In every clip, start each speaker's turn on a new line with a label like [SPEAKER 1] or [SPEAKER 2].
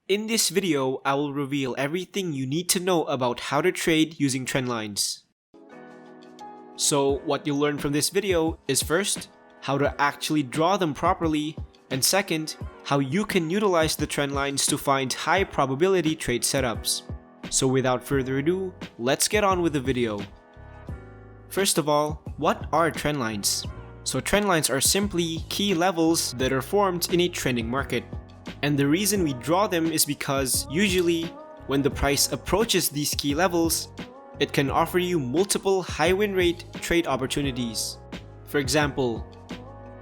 [SPEAKER 1] In this video, I will reveal everything you need to know about how to trade using trend lines. So what you'll learn from this video is first, how to actually draw them properly, and second, how you can utilize the trend lines to find high probability trade setups. So without further ado, let's get on with the video. First of all, what are trend lines? So trend lines are simply key levels that are formed in a trending market. And the reason we draw them is because usually when the price approaches these key levels, it can offer you multiple high win rate trade opportunities. For example,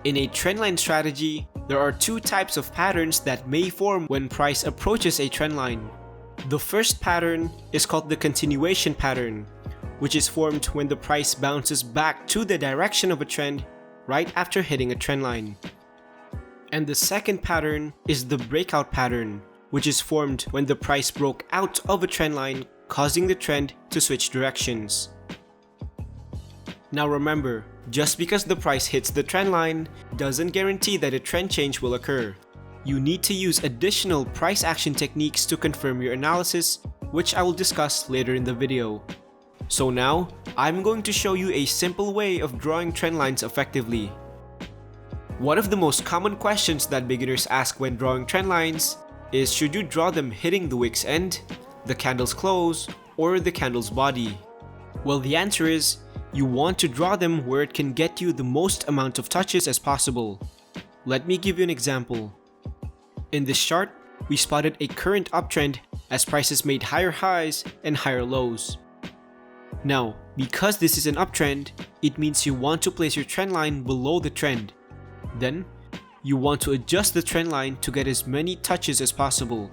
[SPEAKER 1] in a trendline strategy, there are two types of patterns that may form when price approaches a trendline. The first pattern is called the continuation pattern, which is formed when the price bounces back to the direction of a trend right after hitting a trendline. And the second pattern is the breakout pattern, which is formed when the price broke out of a trend line, causing the trend to switch directions. Now remember, just because the price hits the trend line doesn't guarantee that a trend change will occur. You need to use additional price action techniques to confirm your analysis, which I will discuss later in the video. So now, I'm going to show you a simple way of drawing trend lines effectively. One of the most common questions that beginners ask when drawing trend lines is, should you draw them hitting the wick's end, the candle's close, or the candle's body? Well, the answer is, you want to draw them where it can get you the most amount of touches as possible. Let me give you an example. In this chart, we spotted a current uptrend as prices made higher highs and higher lows. Now, because this is an uptrend, it means you want to place your trend line below the trend. Then, you want to adjust the trend line to get as many touches as possible.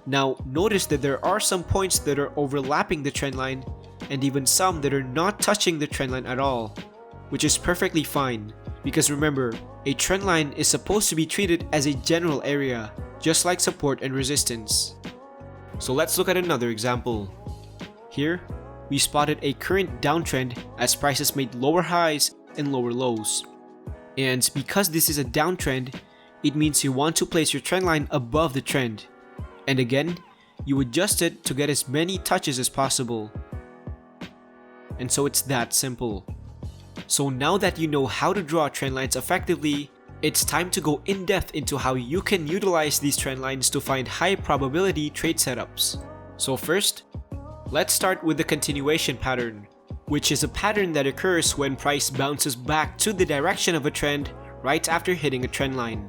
[SPEAKER 1] Now, notice that there are some points that are overlapping the trend line and even some that are not touching the trend line at all, which is perfectly fine because remember, a trend line is supposed to be treated as a general area, just like support and resistance. So let's look at another example. Here, we spotted a current downtrend as prices made lower highs and lower lows. And because this is a downtrend, it means you want to place your trend line above the trend. And again, you adjust it to get as many touches as possible. And so it's that simple. So now that you know how to draw trend lines effectively, it's time to go in depth into how you can utilize these trend lines to find high probability trade setups. So first, let's start with the continuation pattern, which is a pattern that occurs when price bounces back to the direction of a trend right after hitting a trend line.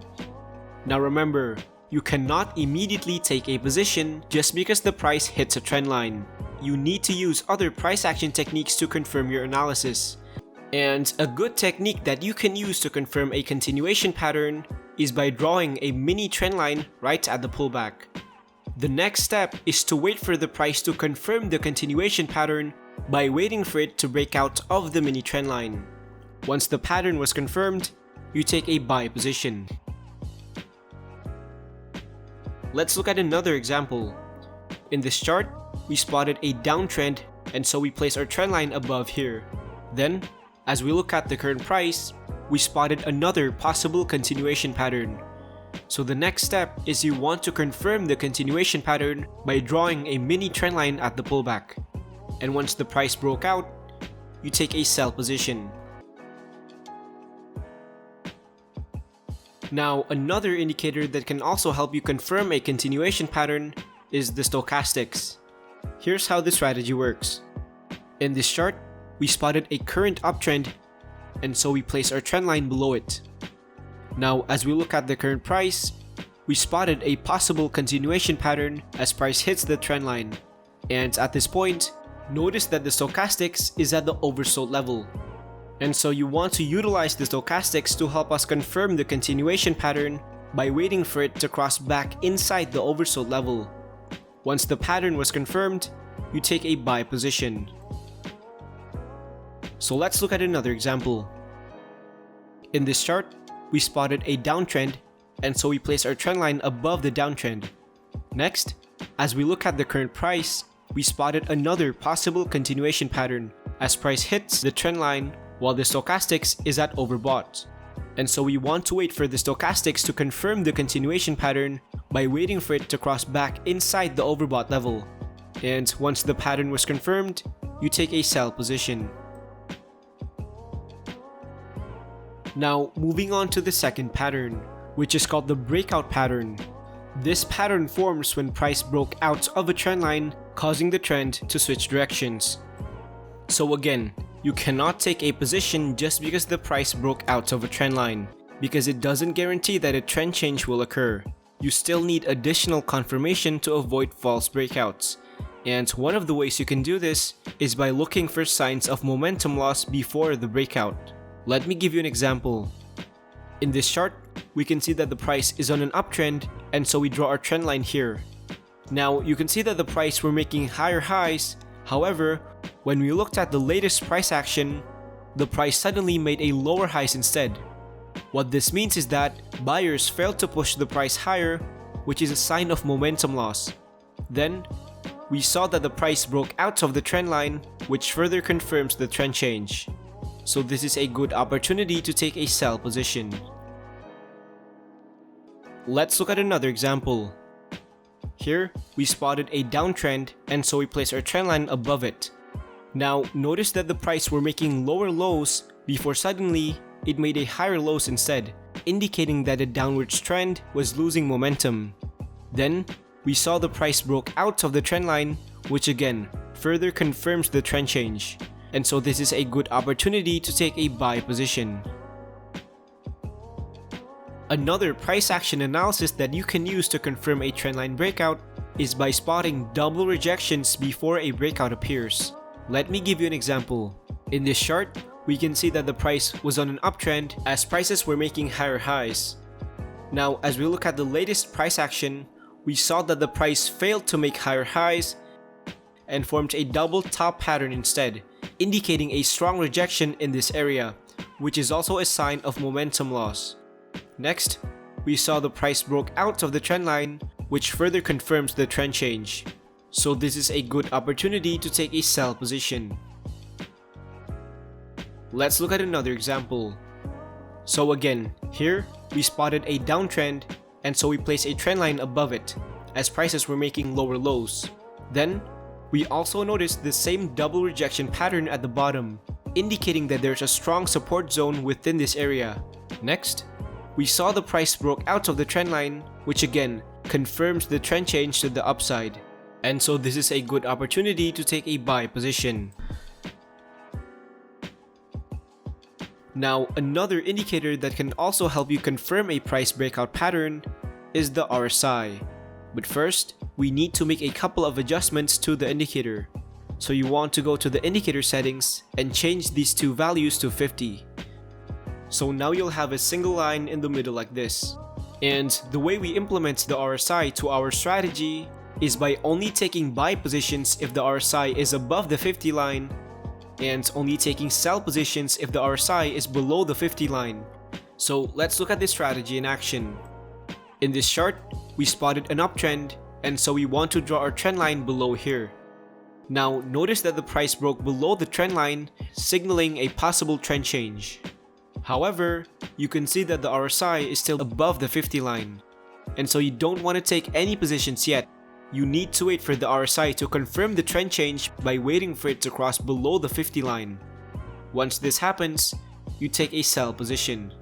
[SPEAKER 1] Now remember, you cannot immediately take a position just because the price hits a trend line. You need to use other price action techniques to confirm your analysis. And a good technique that you can use to confirm a continuation pattern is by drawing a mini trend line right at the pullback. The next step is to wait for the price to confirm the continuation pattern by waiting for it to break out of the mini trend line. Once the pattern was confirmed, you take a buy position. Let's look at another example. In this chart, we spotted a downtrend and so we place our trend line above here. Then, as we look at the current price, we spotted another possible continuation pattern. So the next step is you want to confirm the continuation pattern by drawing a mini trend line at the pullback. And once the price broke out, you take a sell position. Now, another indicator that can also help you confirm a continuation pattern is the stochastics. Here's how the strategy works. In this chart, we spotted a current uptrend, and so we place our trend line below it. Now, as we look at the current price, we spotted a possible continuation pattern as price hits the trend line. And at this point, notice that the stochastics is at the oversold level. And so you want to utilize the stochastics to help us confirm the continuation pattern by waiting for it to cross back inside the oversold level. Once the pattern was confirmed, you take a buy position. So let's look at another example. In this chart, we spotted a downtrend, and so we place our trend line above the downtrend. Next, as we look at the current price, we spotted another possible continuation pattern as price hits the trend line while the stochastics is at overbought. And so we want to wait for the stochastics to confirm the continuation pattern by waiting for it to cross back inside the overbought level. And once the pattern was confirmed, you take a sell position. Now, moving on to the second pattern, which is called the breakout pattern. This pattern forms when price broke out of a trend line, causing the trend to switch directions. So again, you cannot take a position just because the price broke out of a trend line, because it doesn't guarantee that a trend change will occur. You still need additional confirmation to avoid false breakouts. And one of the ways you can do this is by looking for signs of momentum loss before the breakout. Let me give you an example. In this chart, we can see that the price is on an uptrend, and so we draw our trend line here. Now, you can see that the price were making higher highs. However, when we looked at the latest price action, the price suddenly made a lower highs instead. What this means is that buyers failed to push the price higher, which is a sign of momentum loss. Then, we saw that the price broke out of the trend line, which further confirms the trend change. So this is a good opportunity to take a sell position. Let's look at another example. Here, we spotted a downtrend, and so we place our trend line above it. Now, notice that the price were making lower lows before suddenly it made a higher lows instead, indicating that the downwards trend was losing momentum. Then, we saw the price broke out of the trend line, which again further confirms the trend change. And so this is a good opportunity to take a buy position. Another price action analysis that you can use to confirm a trendline breakout is by spotting double rejections before a breakout appears. Let me give you an example. In this chart, we can see that the price was on an uptrend as prices were making higher highs. Now, as we look at the latest price action, we saw that the price failed to make higher highs and formed a double top pattern instead, indicating a strong rejection in this area, which is also a sign of momentum loss. Next, we saw the price broke out of the trend line, which further confirms the trend change. So this is a good opportunity to take a sell position. Let's look at another example. So again, here we spotted a downtrend, and so we place a trend line above it, as prices were making lower lows. Then, we also noticed the same double rejection pattern at the bottom, indicating that there's a strong support zone within this area. Next, we saw the price broke out of the trend line, which again confirms the trend change to the upside. And so this is a good opportunity to take a buy position. Now, another indicator that can also help you confirm a price breakout pattern is the RSI. But first, we need to make a couple of adjustments to the indicator. So you want to go to the indicator settings and change these two values to 50. So now you'll have a single line in the middle like this. And the way we implement the RSI to our strategy is by only taking buy positions if the RSI is above the 50 line, and only taking sell positions if the RSI is below the 50 line. So let's look at this strategy in action. In this chart, we spotted an uptrend, and so we want to draw our trend line below here. Now notice that the price broke below the trend line, signaling a possible trend change. However, you can see that the RSI is still above the 50 line, and so you don't want to take any positions yet. You need to wait for the RSI to confirm the trend change by waiting for it to cross below the 50 line. Once this happens, you take a sell position.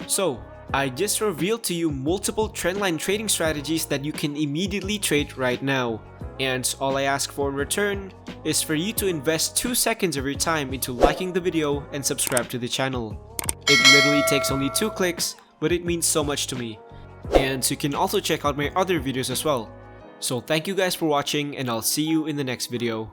[SPEAKER 1] So, I just revealed to you multiple trendline trading strategies that you can immediately trade right now. And all I ask for in return is for you to invest 2 seconds of your time into liking the video and subscribe to the channel. It literally takes only 2 clicks, but it means so much to me. And you can also check out my other videos as well. So thank you guys for watching, and I'll see you in the next video.